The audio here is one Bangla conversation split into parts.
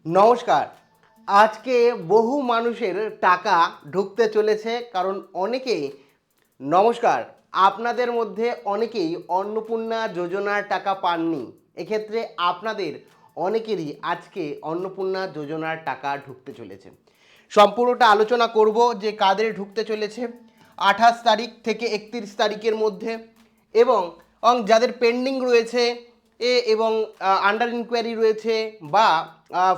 নমস্কার। আজকে বহু মানুষের টাকা ঢুকতে চলেছে, কারণ অনেকেই নমস্কার আপনাদের মধ্যে অনেকেই অন্নপূর্ণা যোজনার টাকা পাননি। এক্ষেত্রে আপনাদের অনেকেরই আজকে অন্নপূর্ণা যোজনার টাকা ঢুকতে চলেছে। সম্পূর্ণটা আলোচনা করব যে কাদের ঢুকতে চলেছে 28 তারিখ থেকে 31 তারিখের মধ্যে, এবং যাদের পেন্ডিং রয়েছে এবং আন্ডার ইনকোয়ারি রয়েছে বা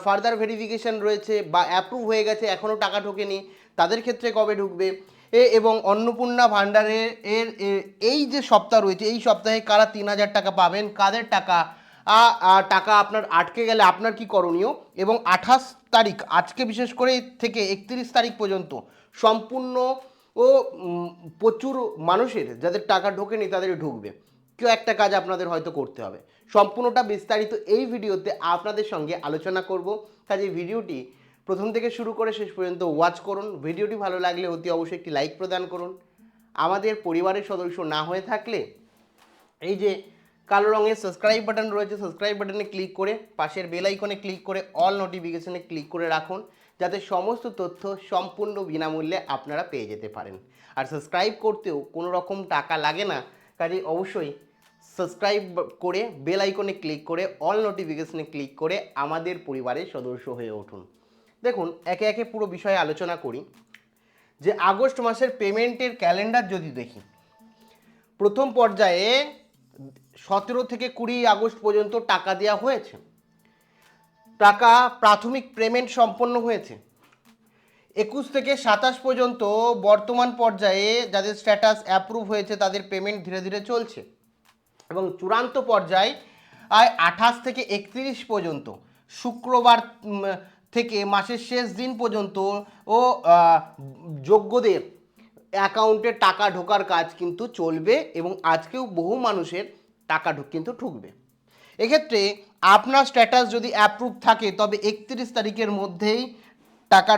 ফার্দার ভেরিফিকেশন রয়েছে বা অ্যাপ্রুভ হয়ে গেছে এখনও টাকা ঢোকেনি, তাদের ক্ষেত্রে কবে ঢুকবে এবং অন্নপূর্ণা ভাণ্ডারের এই যে সপ্তাহ রয়েছে এই সপ্তাহে কারা 3,000 টাকা পাবেন, কাদের টাকা টাকা আপনার আটকে গেলে আপনার কি করণীয়, এবং 28 তারিখ আজকে বিশেষ করে থেকে 31 তারিখ পর্যন্ত সম্পূর্ণ ও প্রচুর মানুষের যাদের টাকা ঢোকেনি তাদের ঢুকবে। কেউ একটা কাজ আপনাদের হয়তো করতে হবে। সম্পূর্ণটা বিস্তারিত এই ভিডিওতে আপনাদের সঙ্গে আলোচনা করব। কাজে ভিডিওটি প্রথম থেকে শুরু করে শেষ পর্যন্ত ওয়াচ করুন। ভিডিওটি ভালো লাগলে অতি অবশ্যই একটি লাইক প্রদান করুন। আমাদের পরিবারের সদস্য না হয়ে থাকলে এই যে কালো রঙের সাবস্ক্রাইব বাটন রয়েছে, সাবস্ক্রাইব বাটনে ক্লিক করে পাশের বেল আইকনে ক্লিক করে অল নোটিফিকেশনে ক্লিক করে রাখুন, যাতে সমস্ত তথ্য সম্পূর্ণ বিনামূল্যে আপনারা পেয়ে যেতে পারেন। আর সাবস্ক্রাইব করতেও কোনো রকম টাকা লাগে না, কাজে অবশ্যই সাবস্ক্রাইব করে বেল আইকনে ক্লিক করে অল নোটিফিকেশনে ক্লিক করে আমাদের পরিবারের সদস্য হয়ে উঠুন। দেখুন, একে একে পুরো বিষয়ে আলোচনা করি। যে আগস্ট মাসের পেমেন্টের ক্যালেন্ডার যদি দেখি, প্রথম পর্যায়ে 17 থেকে 20 আগস্ট পর্যন্ত টাকা দেওয়া হয়েছে, টাকা প্রাথমিক পেমেন্ট সম্পন্ন হয়েছে। 21 থেকে 27 পর্যন্ত বর্তমান পর্যায়ে যাদের স্ট্যাটাস অ্যাপ্রুভ হয়েছে তাদের পেমেন্ট ধীরে ধীরে চলছে, এবং চূড়ান্ত পর্যায়ে 28 থেকে 31 পর্যন্ত শুক্রবার থেকে মাসের শেষ দিন পর্যন্ত ও যোগ্যদের অ্যাকাউন্টে টাকা ঢোকার কাজ কিন্তু চলবে, এবং আজকেও বহু মানুষের টাকা কিন্তু ঢুকবে। এক্ষেত্রে আপনার স্ট্যাটাস যদি অ্যাপ্রুভ থাকে তবে 31 তারিখের মধ্যেই টাকা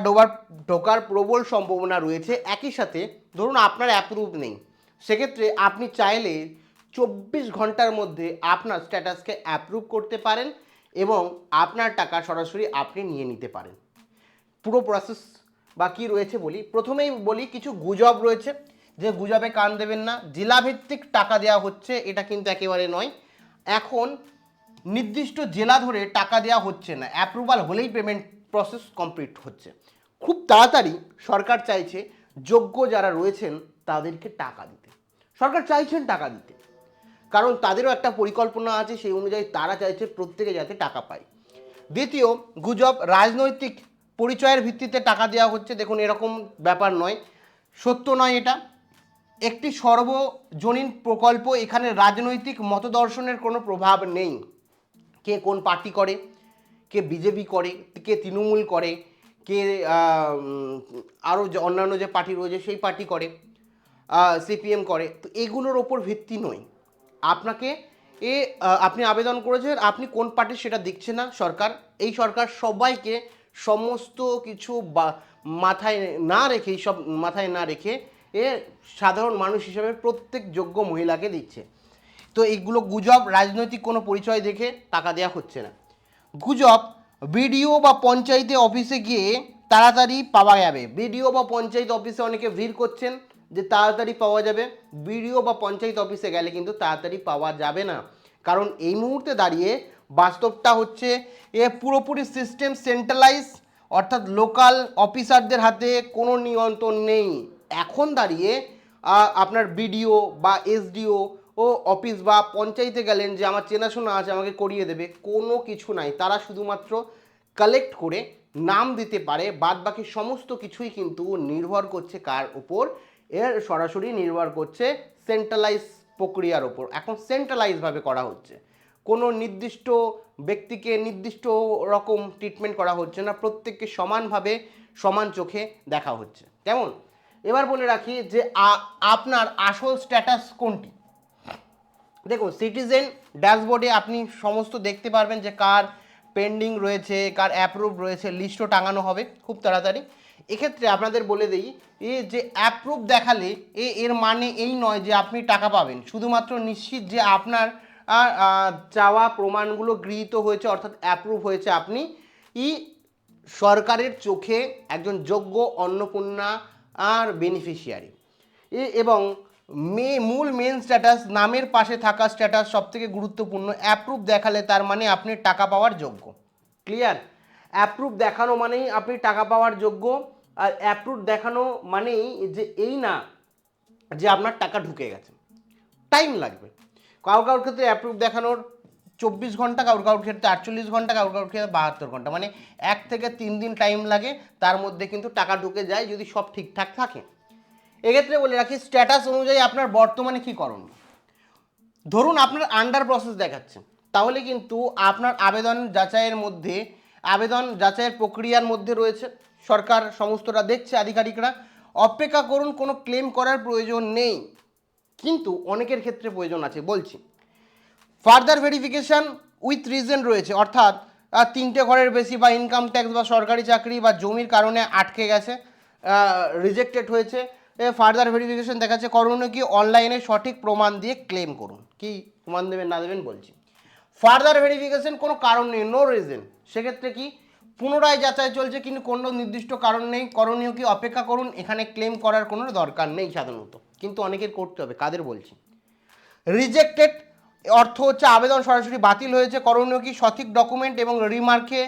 ঢোকার প্রবল সম্ভাবনা রয়েছে। একই সাথে ধরুন আপনার অ্যাপ্রুভ নেই, সেক্ষেত্রে আপনি চাইলে 24 ঘন্টার মধ্যে আপনার স্ট্যাটাসকে অ্যাপ্রুভ করতে পারেন এবং আপনার টাকা সরাসরি আপনি নিয়ে নিতে পারেন। পুরো প্রসেস বা কী রয়েছে বলি। প্রথমেই বলি, কিছু গুজব রয়েছে, যে গুজবে কান দেবেন না। জেলাভিত্তিক টাকা দেওয়া হচ্ছে এটা কিন্তু একেবারে নয়। এখন নির্দিষ্ট জেলা ধরে টাকা দেওয়া হচ্ছে না, অ্যাপ্রুভাল হলেই পেমেন্ট প্রসেস কমপ্লিট হচ্ছে। খুব তাড়াতাড়ি সরকার চাইছে যোগ্য যারা রয়েছেন তাদেরকে টাকা দিতে। সরকার চাইছেন টাকা দিতে, কারণ তাদেরও একটা পরিকল্পনা আছে, সেই অনুযায়ী তারা চাইছে প্রত্যেকে যাতে টাকা পায়। দ্বিতীয় গুজব, রাজনৈতিক পরিচয়ের ভিত্তিতে টাকা দেওয়া হচ্ছে। দেখুন, এরকম ব্যাপার নয়, সত্য নয় এটা। একটি সর্বজনীন প্রকল্প, এখানে রাজনৈতিক মতদর্শনের কোনো প্রভাব নেই। কে কোন পার্টি করে, কে বিজেপি করে, কে তৃণমূল করে, কে আরও যে অন্যান্য যে পার্টি রয়েছে সেই পার্টি করে, সিপিএম করে, তো এগুলোর ওপর ভিত্তি নয়। আপনাকে আপনি আবেদন করেছেন, আপনি কোন পার্টি সেটা দেখছে না সরকার। এই সরকার সবাইকে সমস্ত কিছু মাথায় না রেখে, সব মাথায় না রেখে সাধারণ মানুষ হিসাবে প্রত্যেক যোগ্য মহিলাকে দিচ্ছে। তো এইগুলো গুজব, রাজনৈতিক কোনো পরিচয় দেখে টাকা দেওয়া হচ্ছে না। গুজব, বিডিও বা পঞ্চায়েতে অফিসে গিয়ে তাড়াতাড়ি পাওয়া যাবে। বিডিও বা পঞ্চায়েত অফিসে অনেকে ভিড় করছেন যে তাড়াতাড়ি পাওয়া যাবে। বিডিও বা পঞ্চায়েত অফিসে গেলে কিন্তু তাড়াতাড়ি পাওয়া যাবে না, কারণ এই মুহূর্তে দাঁড়িয়ে বাস্তবটা হচ্ছে পুরোপুরি সিস্টেম সেন্ট্রালাইজ, অর্থাৎ লোকাল অফিসারদের হাতে কোনো নিয়ন্ত্রণ নেই। এখন দাঁড়িয়ে আপনার বিডিও বা এসডিও ও অফিস বা পঞ্চায়েতে গেলেন যে আমার চেনাশোনা আছে আমাকে করিয়ে দেবে, কোনো কিছু নাই। তারা শুধুমাত্র কালেক্ট করে নাম দিতে পারে, বাদ বাকি সমস্ত কিছুই কিন্তু নির্ভর করছে কার উপর, এর সরাসরি নির্ভর করছে সেন্ট্রালাইজ প্রক্রিয়ার ওপর। এখন সেন্ট্রালাইজভাবে করা হচ্ছে, কোনো নির্দিষ্ট ব্যক্তিকে নির্দিষ্ট রকম ট্রিটমেন্ট করা হচ্ছে না, প্রত্যেককে সমানভাবে সমান চোখে দেখা হচ্ছে। কেমন? এবার বলে রাখি যে আপনার আসল স্ট্যাটাস কোনটি। দেখুন, সিটিজেন ড্যাশবোর্ডে আপনি সমস্ত দেখতে পারবেন যে কার পেন্ডিং রয়েছে, কার অ্যাপ্রুভ রয়েছে, লিস্টও টাঙানো হবে খুব তাড়াতাড়ি। এক্ষেত্রে আপনাদের বলে দিই যে অ্যাপ্রুভ দেখালে এর মানে এই নয় যে আপনি টাকা পাবেন। শুধুমাত্র নিশ্চিত যে আপনার চাওয়া প্রমাণগুলো গৃহীত হয়েছে, অর্থাৎ অ্যাপ্রুভ হয়েছে, আপনি সরকারের চোখে একজন যোগ্য অন্নপূর্ণা আর বেনিফিশিয়ারি এবং মূল মেন স্ট্যাটাস নামের পাশে থাকা স্ট্যাটাস সবথেকে গুরুত্বপূর্ণ। অ্যাপ্রুভ দেখালে তার মানে আপনি টাকা পাওয়ার যোগ্য। ক্লিয়ার? অ্যাপ্রুভ দেখানো মানেই আপনি টাকা পাওয়ার যোগ্য। আর অ্যাপ্রুভ দেখানো মানেই যে এই না যে আপনার টাকা ঢুকে গেছে, টাইম লাগবে। কারোর ক্ষেত্রে অ্যাপ্রুভ দেখানোর 24 ঘন্টা, কারোর ক্ষেত্রে 48 ঘন্টা, কারোর ক্ষেত্রে 72 ঘন্টা, মানে 1 থেকে 3 দিন টাইম লাগে, তার মধ্যে কিন্তু টাকা ঢুকে যায় যদি সব ঠিকঠাক থাকে। এক্ষেত্রে বলে রাখি স্ট্যাটাস অনুযায়ী আপনার বর্তমানে কী করণীয়। ধরুন আপনার আন্ডার প্রসেস দেখাচ্ছে, তাহলে কিন্তু আপনার আবেদন যাচাইয়ের প্রক্রিয়ার মধ্যে রয়েছে, সরকার সমস্তটা দেখছে, আধিকারিকরা। অপেক্ষা করুন, কোনো ক্লেম করার প্রয়োজন নেই, কিন্তু অনেকের ক্ষেত্রে প্রয়োজন আছে, বলছি। ফার্দার ভেরিফিকেশান উইথ রিজন রয়েছে, অর্থাৎ 3টে ঘরের বেশি বা ইনকাম ট্যাক্স বা সরকারি চাকরি বা জমির কারণে আটকে গেছে, রিজেক্টেড হয়েছে। ফার্দার ভেরিফিকেশন দেখাচ্ছে করণীয় কি, অনলাইনে সঠিক প্রমাণ দিয়ে ক্লেম করুন। কি প্রমাণ দেবেন না দেবেন বলছি। ফার্দার ভেরিফিকেশন কোনো কারণ নেই, নো রিজন, সেক্ষেত্রে কি পুনরায় যাচাই চলছে কিন্তু কোনো নির্দিষ্ট কারণ নেই, করণীয় কি অপেক্ষা করুন। এখানে ক্লেম করার কোনো দরকার নেই সাধারণত, কিন্তু অনেকের করতে হবে, কাদের বলছি। রিজেক্টেড অর্থ হচ্ছে আবেদন সরাসরি বাতিল হয়েছে, করণীয় কি সঠিক ডকুমেন্ট এবং রিমার্কে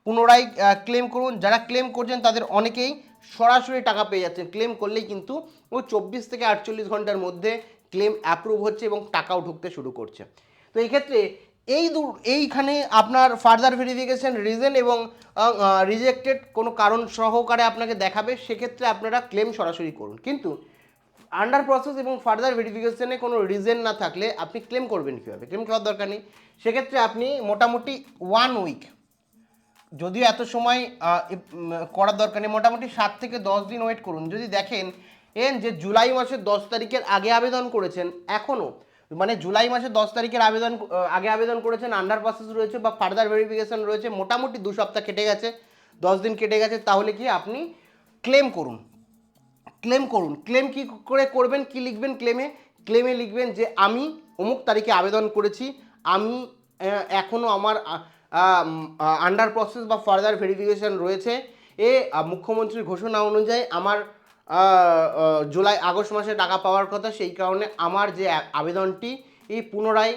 পুনরায় ক্লেম করুন। যারা ক্লেম করছেন তাদের অনেকেই সরাসরি টাকা পেয়ে যাচ্ছেন, ক্লেম করলেই কিন্তু ও 24 থেকে 48 ঘন্টার মধ্যে ক্লেম অ্যাপ্রুভ হচ্ছে এবং টাকাও ঢুকতে শুরু করছে। তো এই ক্ষেত্রে এইখানে আপনার ফার্দার ভেরিফিকেশন রিজন এবং রিজেক্টেড কোনো কারণ সহকারে আপনাকে দেখাবে, সেক্ষেত্রে আপনারা ক্লেম সরাসরি করুন। কিন্তু আন্ডার প্রসেস এবং ফার্দার ভেরিফিকেশনে কোনো রিজন না থাকলে আপনি ক্লেম করবেন কীভাবে? ক্লেম করার দরকার নেই, সেক্ষেত্রে আপনি মোটামুটি 1 উইক, যদিও এত সময় করার দরকার নেই, মোটামুটি 7 থেকে 10 দিন ওয়েট করুন। যদি দেখেন যে জুলাই মাসের 10 তারিখের আগে আবেদন করেছেন, এখনও মানে জুলাই মাসের 10 তারিখের আগে আবেদন করেছেন, আন্ডার প্রসেস রয়েছে বা ফার্দার ভেরিফিকেশন রয়েছে, মোটামুটি 2 সপ্তাহ কেটে গেছে, 10 দিন কেটে গেছে, তাহলে কি আপনি ক্লেম করুন। ক্লেম কি করে করবেন, কি লিখবেন ক্লেমে লিখবেন যে আমি অমুক তারিখে আবেদন করেছি, আমি এখনও আমার আন্ডার প্রসেস বা ফার্দার ভেরিফিকেশন রয়েছে, মুখ্যমন্ত্রীর ঘোষণা অনুযায়ী আমার আগস্ট মাসে টাকা পাওয়ার কথা, সেই কারণে আমার যে আবেদনটি এই পুনরায়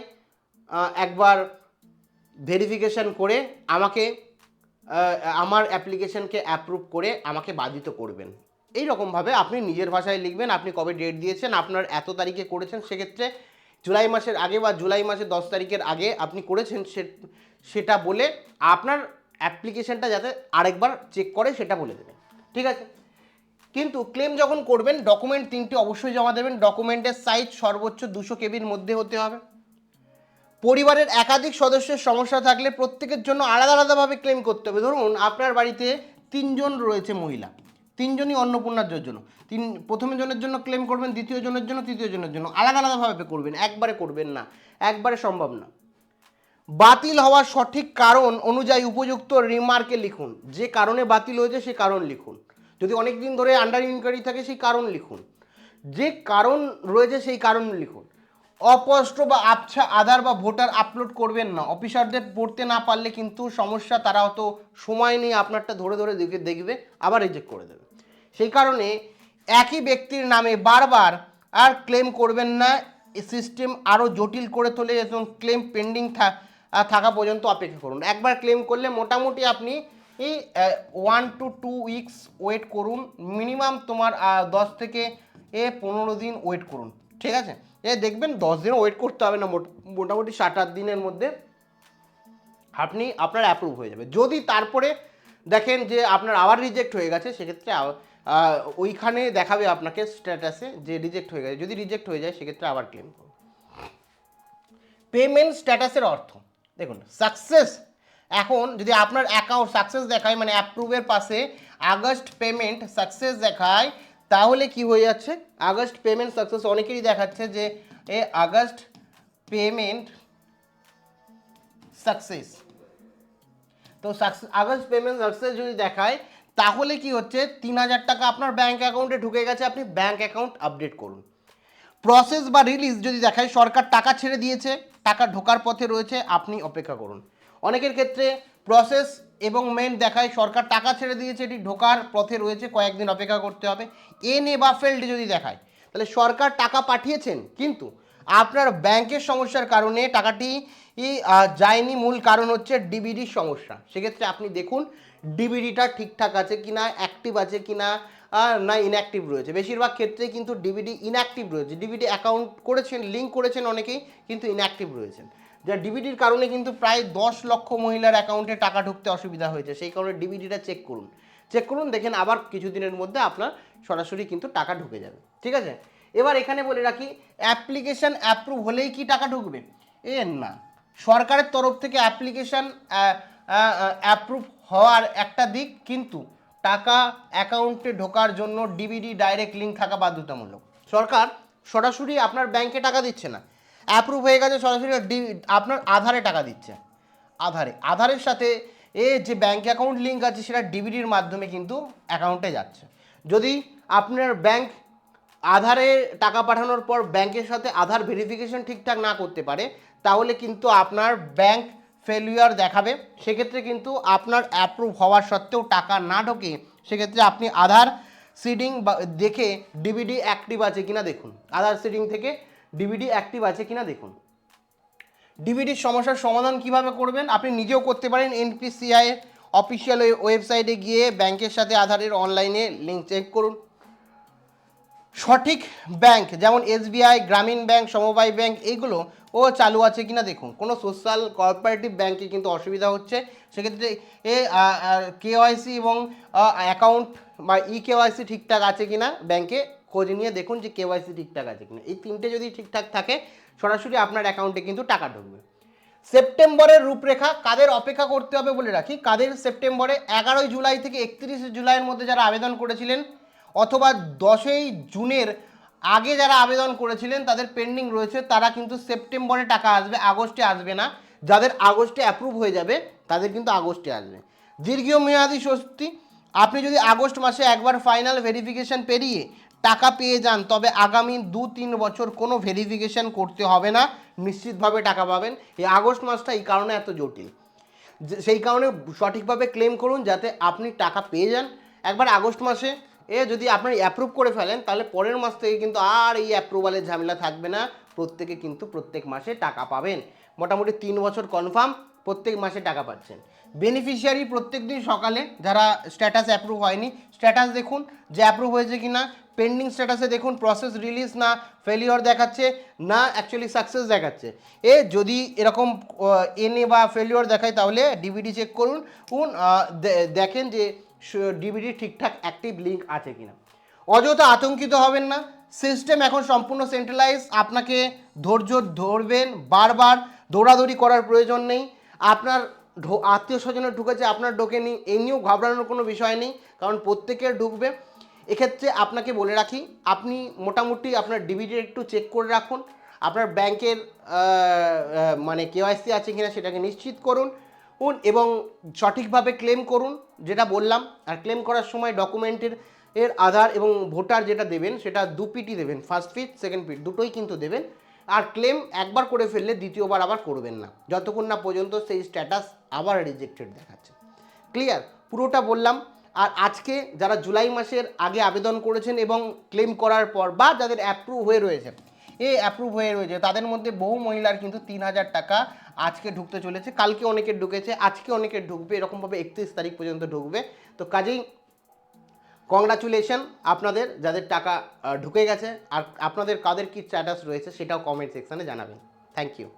একবার ভেরিফিকেশন করে আমাকে আমার অ্যাপ্লিকেশনকে অ্যাপ্রুভ করে আমাকে বাধিত করবেন। এই রকমভাবে আপনি নিজের ভাষায় লিখবেন, আপনি কবে ডেট দিয়েছেন, আপনার এত তারিখে করেছেন, সেক্ষেত্রে জুলাই মাসের আগে বা জুলাই মাসের 10 তারিখের আগে আপনি করেছেন সেটা বলে আপনার অ্যাপ্লিকেশনটা যাতে আরেকবার চেক করে সেটা বলে দেবেন, ঠিক আছে। কিন্তু ক্লেম যখন করবেন ডকুমেন্ট 3টি অবশ্যই জমা দেবেন। ডকুমেন্টের সাইজ সর্বোচ্চ 200 কেবির মধ্যে হতে হবে। পরিবারের একাধিক সদস্যের সমস্যা থাকলে প্রত্যেকের জন্য আলাদা আলাদাভাবে ক্লেম করতে হবে। ধরুন আপনার বাড়িতে 3 জন রয়েছে মহিলা, 3 জনই অন্নপূর্ণার জন্য, প্রথম জনের জন্য ক্লেম করবেন, দ্বিতীয় জনের জন্য, তৃতীয় জনের জন্য, আলাদা আলাদাভাবে করবেন, একবারে করবেন না, একবারে সম্ভব না। বাতিল হওয়ার সঠিক কারণ অনুযায়ী উপযুক্ত রিমার্কে লিখুন, যে কারণে বাতিল হয়েছে সেই কারণ লিখুন। যদি অনেক দিন ধরে আন্ডার ইনকোয়ারি থাকে সেই কারণ লিখুন, যে কারণ রয়েছে সেই কারণ লিখুন। অস্পষ্ট বা আবছা আধার বা ভোটার আপলোড করবেন না, অফিসারদের পড়তে না পারলে কিন্তু সমস্যা, তারা অত সময় নিয়ে আপনারটা ধরে ধরে দেখবে, আবার রিজেক্ট করে দেবে। সেই কারণে একই ব্যক্তির নামে বারবার আর ক্লেম করবেন না, সিস্টেম আরও জটিল করে তোলে এবং ক্লেম পেন্ডিং থাকা পর্যন্ত অপেক্ষা করুন। একবার ক্লেম করলে মোটামুটি আপনি 1 to 2 উইকস ওয়েট করুন, মিনিমাম তোমার 10 থেকে 15 দিন ওয়েট করুন, ঠিক আছে। দেখবেন 10 দিন ওয়েট করতে হবে না, মোটামুটি 7-8 দিনের মধ্যে আপনার অ্যাপ্রুভ হয়ে যাবে। যদি তারপরে দেখেন যে আপনার আবার রিজেক্ট হয়ে গেছে, সেক্ষেত্রে ওইখানে দেখাবে আপনাকে স্ট্যাটাসে যে রিজেক্ট হয়ে গেছে। যদি রিজেক্ট হয়ে যায় সেক্ষেত্রে আবার ক্লেম করুন। পেমেন্ট স্ট্যাটাসের অর্থ দেখুন, সাকসেস, এখন যদি আপনার অ্যাকাউন্ট সাকসেস দেখায়, মানে অ্যাপ্রুভের পাশে আগস্ট পেমেন্ট সাকসেস দেখায়, তাহলে কি হয়ে যাচ্ছে, আগস্ট পেমেন্ট সাকসেস অনেকেরই দেখাচ্ছে যে আগস্ট পেমেন্ট সাকসেস। তো আগস্ট পেমেন্ট সাকসেস যদি দেখায়, তাহলে কি হচ্ছে, 3000 টাকা আপনার ব্যাঙ্ক অ্যাকাউন্টে ঢুকে গেছে, আপনি ব্যাঙ্ক অ্যাকাউন্ট আপডেট করুন। প্রসেস বা রিলিজ যদি দেখায়, সরকার টাকা ছেড়ে দিয়েছে, টাকা ঢোকার পথে রয়েছে, আপনি অপেক্ষা করুন। অনেকের ক্ষেত্রে প্রসেস এবং মেন দেখায় সরকার টাকা ছেড়ে দিয়েছে, এটি ঢোকার পথে রয়েছে, কয়েকদিন অপেক্ষা করতে হবে। এনে বা ফেল্ড যদি দেখায় তাহলে সরকার টাকা পাঠিয়েছেন কিন্তু আপনার ব্যাংকের সমস্যার কারণে টাকাটি যায়নি। মূল কারণ হচ্ছে ডিবিডির সমস্যা। সেক্ষেত্রে আপনি দেখুন ডিবিডিটা ঠিকঠাক আছে কিনা, অ্যাক্টিভ আছে কিনা, না ইনঅ্যাক্টিভ রয়েছে। বেশিরভাগ ক্ষেত্রেই কিন্তু ডিবিডি ইনঅ্যাক্টিভ রয়েছে। ডিবিডি অ্যাকাউন্ট করেছেন, লিঙ্ক করেছেন অনেকেই, কিন্তু ইনঅ্যাক্টিভ রয়েছেন। যা ডিবিডির কারণে কিন্তু প্রায় 10 লক্ষ মহিলার অ্যাকাউন্টে টাকা ঢুকতে অসুবিধা হয়েছে। সেই কারণে ডিবিডিটা চেক করুন, দেখেন আবার কিছুদিনের মধ্যে আপনার সরাসরি কিন্তু টাকা ঢুকে যাবে। ঠিক আছে, এবার এখানে বলে রাখি অ্যাপ্লিকেশান অ্যাপ্রুভ হলেই কি টাকা ঢুকবে? না, সরকারের তরফ থেকে অ্যাপ্লিকেশান অ্যাপ্রুভ হওয়ার একটা দিক, কিন্তু টাকা অ্যাকাউন্টে ঢোকার জন্য ডিবিডি ডাইরেক্ট লিঙ্ক থাকা বাধ্যতামূলক। সরকার সরাসরি আপনার ব্যাংকে টাকা দিচ্ছে না, অ্যাপ্রুভ হয়ে গেছে সরাসরি আপনার আধারে টাকা দিচ্ছে। আধারের সাথে যে ব্যাংক অ্যাকাউন্ট লিঙ্ক আছে সেটা ডিবিডির মাধ্যমে কিন্তু অ্যাকাউন্টে যাচ্ছে। যদি আপনার ব্যাংক আধারে টাকা পাঠানোর পর ব্যাংকের সাথে আধার ভেরিফিকেশন ঠিকঠাক না করতে পারে, তাহলে কিন্তু আপনার ব্যাংক ফেলিওর দেখাবে। সেক্ষেত্রে কিন্তু আপনার অ্যাপ্রুভ হওয়ার সত্ত্বেও টাকা না ঢোকে, সেক্ষেত্রে আপনি আধার সিডিং দেখে ডিবিডি অ্যাক্টিভ আছে কিনা দেখুন। আধার সিডিং থেকে ডিবিডি অ্যাক্টিভ আছে কিনা দেখুন। ডিবিডির সমস্যার সমাধান কিভাবে করবেন? আপনি নিজেও করতে পারেন। এনপিসিআই অফিসিয়াল ওয়েবসাইটে গিয়ে ব্যাংকের সাথে আধারের অনলাইনে লিঙ্ক চেক করুন। সঠিক ব্যাংক যেমন এসবিআই, গ্রামীণ ব্যাংক, সমবায় ব্যাংক এইগুলো চালু আছে কিনা দেখুন। কোনো সোশ্যাল কোঅপারেটিভ ব্যাংকে কিন্তু অসুবিধা হচ্ছে, সেক্ষেত্রে কেওয়াইসি এবং অ্যাকাউন্ট বা কেওয়াইসি ঠিকঠাক আছে কিনা ব্যাংকে খোঁজ নিয়ে দেখুন যে কেওয়াইসি ঠিকঠাক আছে কিনা। এই তিনটে যদি ঠিকঠাক থাকে সরাসরি আপনার অ্যাকাউন্টে কিন্তু টাকা ঢুকবে। সেপ্টেম্বরের রূপরেখা কাদের অপেক্ষা করতে হবে বলে রাখি। কাদের সেপ্টেম্বরে 11 জুলাই থেকে 31 জুলাইয়ের মধ্যে যারা আবেদন করেছিলেন, অথবা 10 জুনের আগে যারা আবেদন করেছিলেন তাদের পেন্ডিং রয়েছে, তারা কিন্তু সেপ্টেম্বরে টাকা আসবে, আগস্টে আসবে না। যাদের আগস্টে অ্যাপ্রুভ হয়ে যাবে তাদের কিন্তু আগস্টে আসবে। দীর্ঘমেয়াদী স্বস্তি, আপনি যদি আগস্ট মাসে একবার ফাইনাল ভেরিফিকেশান পেরিয়ে টাকা পেয়ে যান, তবে আগামী 2-3 বছর কোনো ভেরিফিকেশান করতে হবে না, নিশ্চিতভাবে টাকা পাবেন। এই আগস্ট মাসটা এই কারণে এত জটিল, সেই কারণে সঠিকভাবে ক্লেম করুন যাতে আপনি টাকা পেয়ে যান। একবার আগস্ট মাসে যদি আপনি অ্যাপ্রুভ করে ফেলেন, তাহলে পরের মাস থেকে কিন্তু আর এই অ্যাপ্রুভালের ঝামেলা থাকবে না। প্রত্যেকে কিন্তু প্রত্যেক মাসে টাকা পাবেন। মোটামুটি 3 বছর কনফার্ম প্রত্যেক মাসে টাকা পাচ্ছেন। বেনিফিশিয়ারি প্রত্যেক দিন সকালে যারা স্ট্যাটাস অ্যাপ্রুভ হয়নি, স্ট্যাটাস দেখুন যে অ্যাপ্রুভ হয়েছে কি না। পেন্ডিং স্ট্যাটাসে দেখুন প্রসেস রিলিজ না ফেলিওর দেখাচ্ছে, না অ্যাকচুয়ালি সাকসেস দেখাচ্ছে। যদি এরকম এনে বা ফেলিওর দেখায় তাহলে ডিবিডি চেক করুন, দেখেন যে ডিবিডি ঠিকঠাক অ্যাক্টিভ লিঙ্ক আছে কিনা। অযথা আতঙ্কিত হবেন না, সিস্টেম এখন সম্পূর্ণ সেন্ট্রালাইজ। আপনাকে ধৈর্য ধরবেন, বারবার দৌড়াদৌড়ি করার প্রয়োজন নেই। আপনার আত্মীয় স্বজনের ঢুকেছে, আপনার ঢোকেনি, এই নিয়েও ঘাবড়ানোর কোনো বিষয় নেই, কারণ প্রত্যেকের ঢুকবে। এক্ষেত্রে আপনাকে বলে রাখি, আপনি মোটামুটি আপনার ডিবিডি একটু চেক করে রাখুন। আপনার ব্যাংকের মানে কেওয়াইসি আছে কিনা সেটাকে নিশ্চিত করুন এবং সঠিকভাবে ক্লেম করুন, যেটা বললাম। আর ক্লেম করার সময় ডকুমেন্টের আধার এবং ভোটার যেটা দেবেন সেটা 2 পিটি দেবেন, ফার্স্ট পিট সেকেন্ড পিট দুটোই কিন্তু দেবেন। আর ক্লেম একবার করে ফেললে দ্বিতীয়বার আবার করবেন না, যতক্ষণ না পর্যন্ত সেই স্ট্যাটাস আবার রিজেক্টেড দেখাচ্ছে। ক্লিয়ার? পুরোটা বললাম। আর আজকে যারা জুলাই মাসের আগে আবেদন করেছেন এবং ক্লেম করার পর বা যাদের অ্যাপ্রুভ হয়ে রয়েছে তাদের মধ্যে বহু মহিলার কিন্তু 3000 টাকা আজকে ঢুকতে চলেছে। কালকে অনেকের ঢুকেছে, আজকে অনেকের ঢুকবে, এরকমভাবে 31 তারিখ পর্যন্ত ঢুকবে। তো কাজেই কংগ্রাচুলেশন আপনাদের যাদের টাকা ঢুকে গেছে। আর আপনাদের কাদের কি স্ট্যাটাস রয়েছে সেটাও কমেন্ট সেকশানে জানাবেন। Thank you.